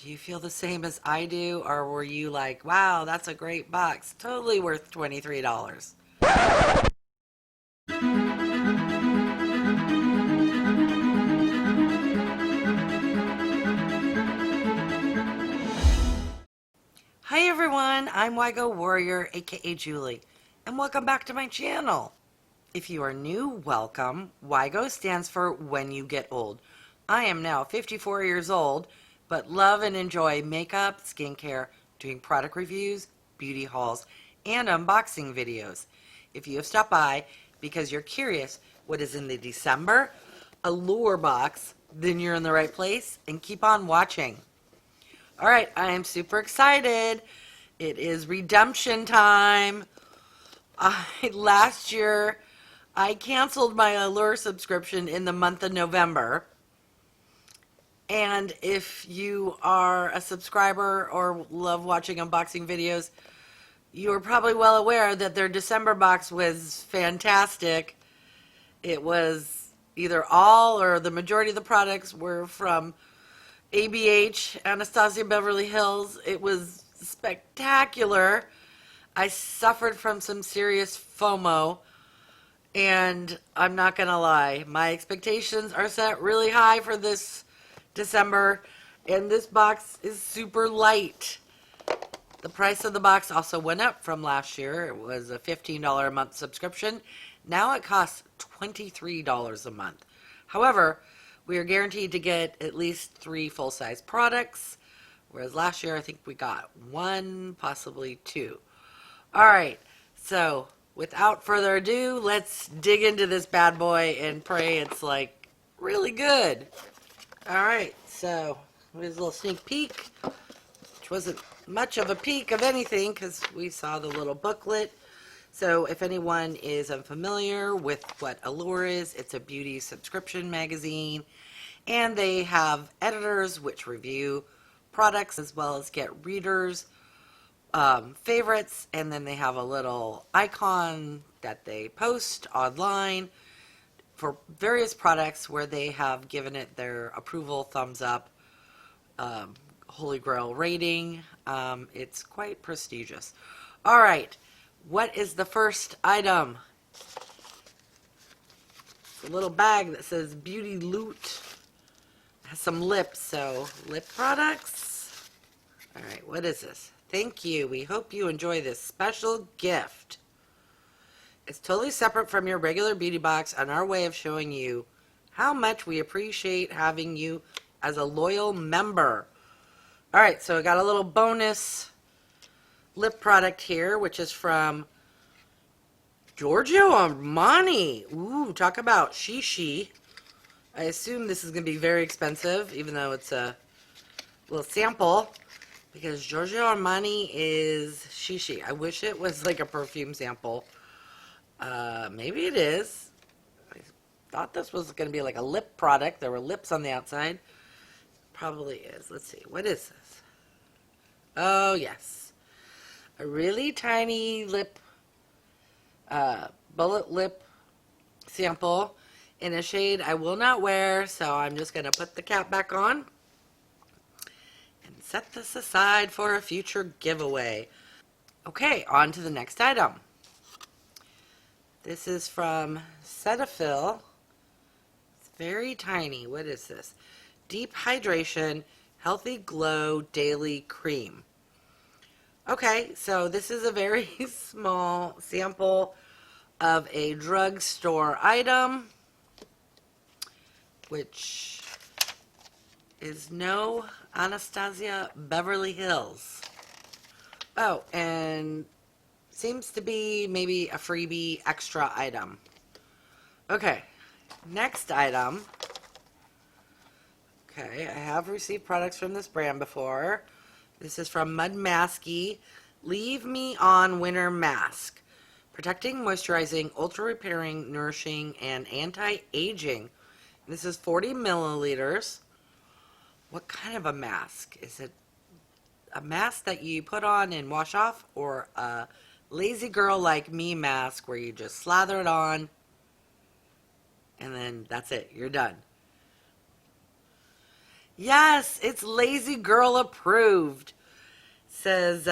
Do you feel the same as I do, or were you like, wow, that's a great box, totally worth $23? Hi everyone, I'm Wygo Warrior, aka Julie, and welcome back to my channel. If you are new, welcome. Wygo stands for When You Get Old. I am now 54 years old, but love and enjoy makeup, skincare, doing product reviews, beauty hauls, and unboxing videos. If you have stopped by because you're curious what is in the December Allure box, then you're in the right place, and keep on watching. All right, I am super excited. It is redemption time. Last year, I canceled my Allure subscription in the month of November. And if you are a subscriber or love watching unboxing videos, you are probably well aware that their December box was fantastic. It was either all or the majority of the products were from ABH, Anastasia Beverly Hills. It was spectacular. I suffered from some serious FOMO, and I'm not gonna lie, my expectations are set really high for this December, and this box is super light. The price of the box also went up from last year. It was a $15 a month subscription. Now it costs $23 a month. However, we are guaranteed to get at least 3 full-size products, whereas last year I think we got 1, possibly 2. All right, so without further ado, let's dig into this bad boy and pray it's like really good. All right, so here's a little sneak peek, which wasn't much of a peek of anything because we saw the little booklet. So if anyone is unfamiliar with what Allure is, it's a beauty subscription magazine, and they have editors which review products as well as get readers' favorites, and then they have a little icon that they post online for various products where they have given it their approval, thumbs up, Holy Grail rating. It's quite prestigious. All right. What is the first item? It's a little bag that says Beauty Loot. It has some lips, so lip products. All right, what is this? Thank you. We hope you enjoy this special gift. It's totally separate from your regular beauty box and our way of showing you how much we appreciate having you as a loyal member. All right, so I got a little bonus lip product here, which is from Georgio Armani. Ooh, talk about shishi. I assume this is going to be very expensive, even though it's a little sample, because Giorgio Armani is shishi. I wish it was like a perfume sample. Maybe it is. I thought this was going to be like a lip product. There were lips on the outside. Probably is. Let's see. What is this? Oh, yes. A really tiny lip, bullet lip sample in a shade I will not wear, so I'm just going to put the cap back on and set this aside for a future giveaway. Okay, on to the next item. This is from Cetaphil. It's very tiny. What is this? Deep Hydration Healthy Glow Daily Cream. Okay, so this is a very small sample of a drugstore item, which is no Anastasia Beverly Hills. Oh, and seems to be maybe a freebie extra item. Okay, next item. Okay, I have received products from this brand before. This is from Mudmasky. Leave Me On Winter Mask. Protecting, moisturizing, ultra repairing, nourishing, and anti-aging. This is 40 milliliters. What kind of a mask? Is it a mask that you put on and wash off, or a lazy girl like me mask where you just slather it on and then that's it, you're done? Yes, it's Lazy Girl approved. Says,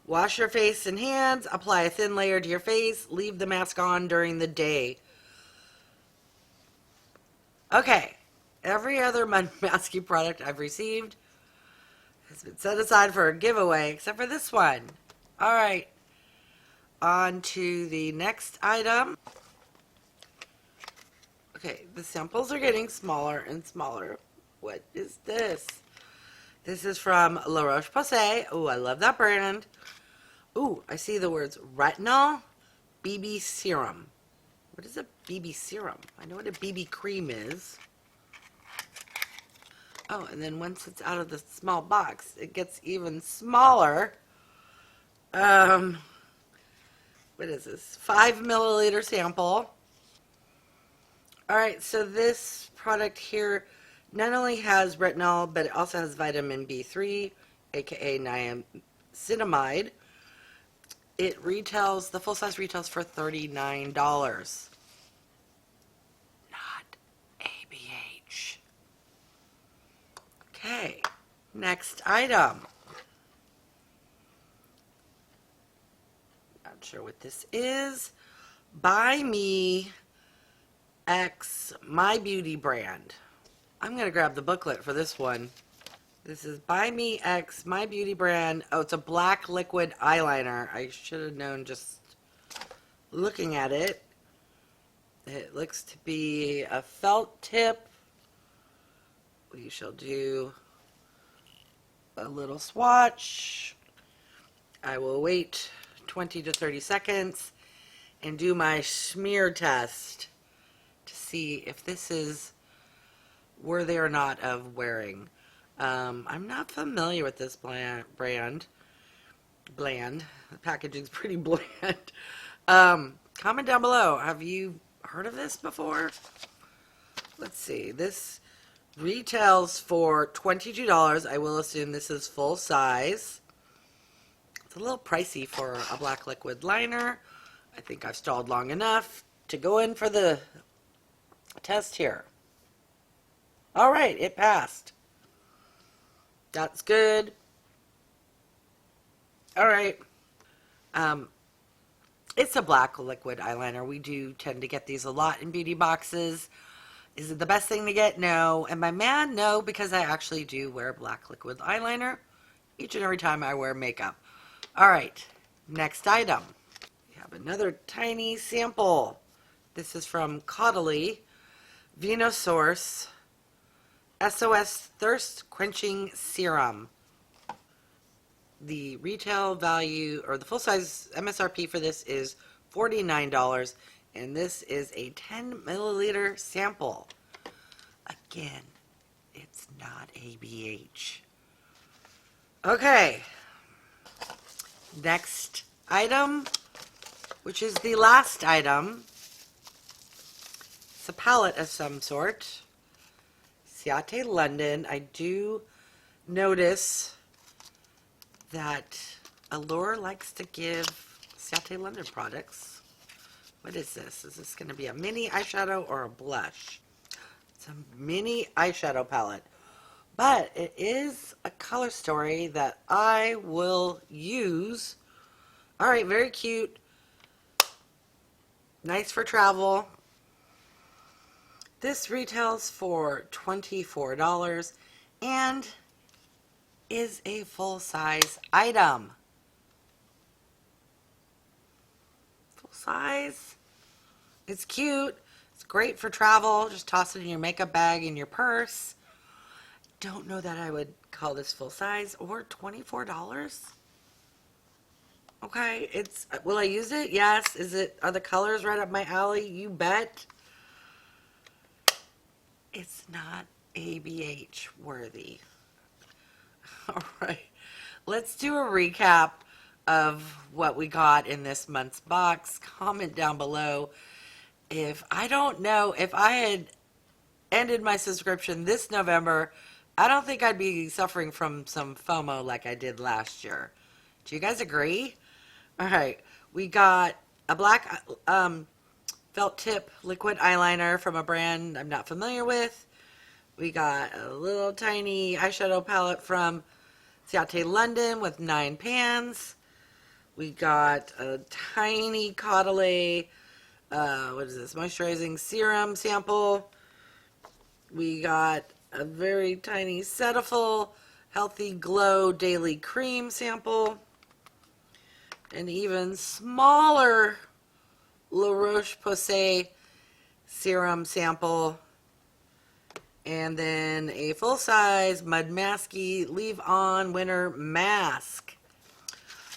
wash your face and hands, apply a thin layer to your face, leave the mask on during the day. Okay, every other Mudmasky product I've received has been set aside for a giveaway, except for this one. All right, on to the next item. Okay, the samples are getting smaller and smaller. What is this? This is from La Roche-Posay. Oh, I love that brand. Ooh, I see the words Retinol BB Serum. What is a BB Serum? I know what a BB cream is. Oh, and then once it's out of the small box, it gets even smaller. What is this? 5 milliliter sample. All right, so this product here not only has retinol, but it also has vitamin B3, aka niacinamide. It retails, the full size retails for $39. Not ABH. Okay, next item. Not sure what this is. ByMe X MyBeautyBrand. I'm going to grab the booklet for this one. This is ByMe X MyBeautyBrand. Oh, it's a black liquid eyeliner. I should have known just looking at it. It looks to be a felt tip. We shall do a little swatch. I will wait 20 to 30 seconds and do my smear test to see if this is worthy or not of wearing. I'm not familiar with this brand. Bland. The packaging's pretty bland. Comment down below. Have you heard of this before? Let's see. This retails for $22. I will assume this is full size. It's a little pricey for a black liquid liner. I think I've stalled long enough to go in for the test here. All right, it passed. That's good. All right. It's a black liquid eyeliner. We do tend to get these a lot in beauty boxes. Is it the best thing to get? No. Am I mad? No, because I actually do wear black liquid eyeliner each and every time I wear makeup. All right, next item. We have another tiny sample. This is from Caudalie, Vinosource, S.O.S Thirst Quenching Serum. The retail value, or the full-size MSRP for this is $49, and this is a 10 milliliter sample. Again, it's not ABH. Okay, next item, which is the last item. It's a palette of some sort. Ciate London. I do notice that Allure likes to give Ciate London products. What is this? Is this going to be a mini eyeshadow or a blush? It's a mini eyeshadow palette. But it is a color story that I will use. All right, very cute. Nice for travel. This retails for $24 and is a full-size item. Full size. It's cute. It's great for travel. Just toss it in your makeup bag in your purse. Don't know that I would call this full size or $24. Okay, it's, will I use it? Yes. Are the colors right up my alley? You bet. It's not ABH worthy. All right, let's do a recap of what we got in this month's box. Comment down below. I don't know, if I had ended my subscription this November, I don't think I'd be suffering from some FOMO like I did last year. Do you guys agree? All right, we got a black felt tip liquid eyeliner from a brand I'm not familiar with. We got a little tiny eyeshadow palette from Ciate London with 9 pans. We got a tiny Caudalie, what is this, moisturizing serum sample. We got a very tiny Cetaphil Healthy Glow Daily Cream sample. An even smaller Roche-Posay serum sample. And then a full-size Mudmasky Leave On Winter Mask.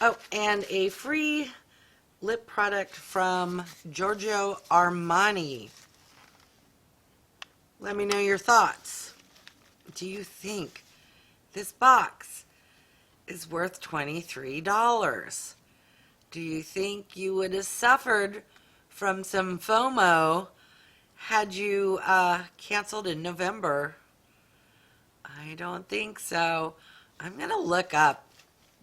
Oh, and a free lip product from Georgio Armani. Let me know your thoughts. Do you think this box is worth $23? Do you think you would have suffered from some FOMO had you canceled in November? I don't think so. I'm going to look up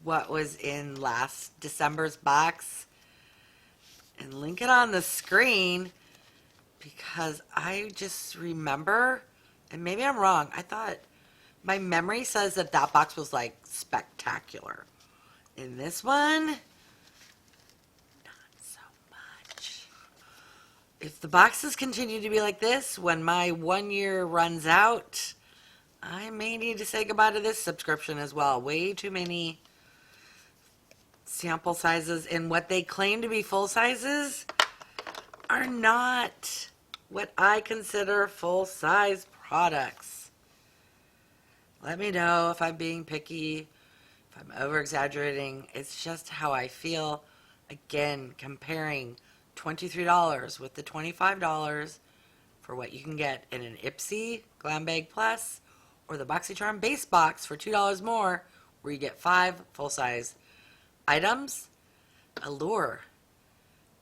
what was in last December's box and link it on the screen, because I just remember, and maybe I'm wrong, I thought my memory says that that box was like spectacular. In this one, not so much. If the boxes continue to be like this, when my 1 year runs out, I may need to say goodbye to this subscription as well. Way too many sample sizes, and what they claim to be full sizes are not what I consider full-size products. Let me know if I'm being picky, if I'm over-exaggerating. It's just how I feel. Again, comparing $23 with the $25 for what you can get in an Ipsy Glam Bag Plus or the BoxyCharm Base Box for $2 more, where you get 5 full-size items. Allure,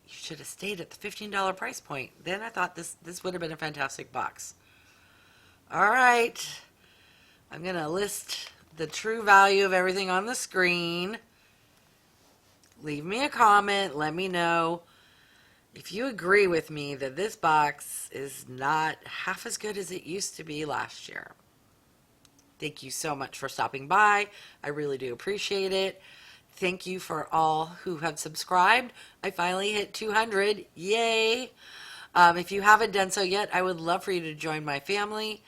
you should have stayed at the $15 price point. Then I thought this would have been a fantastic box. All right, I'm going to list the true value of everything on the screen. Leave me a comment. Let me know if you agree with me that this box is not half as good as it used to be last year. Thank you so much for stopping by. I really do appreciate it. Thank you for all who have subscribed. I finally hit 200. Yay! If you haven't done so yet, I would love for you to join my family.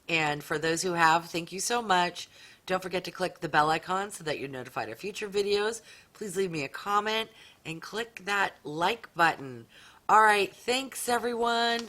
And for those who have, thank you so much. Don't forget to click the bell icon so that you're notified of future videos. Please leave me a comment and click that like button. All right, thanks everyone.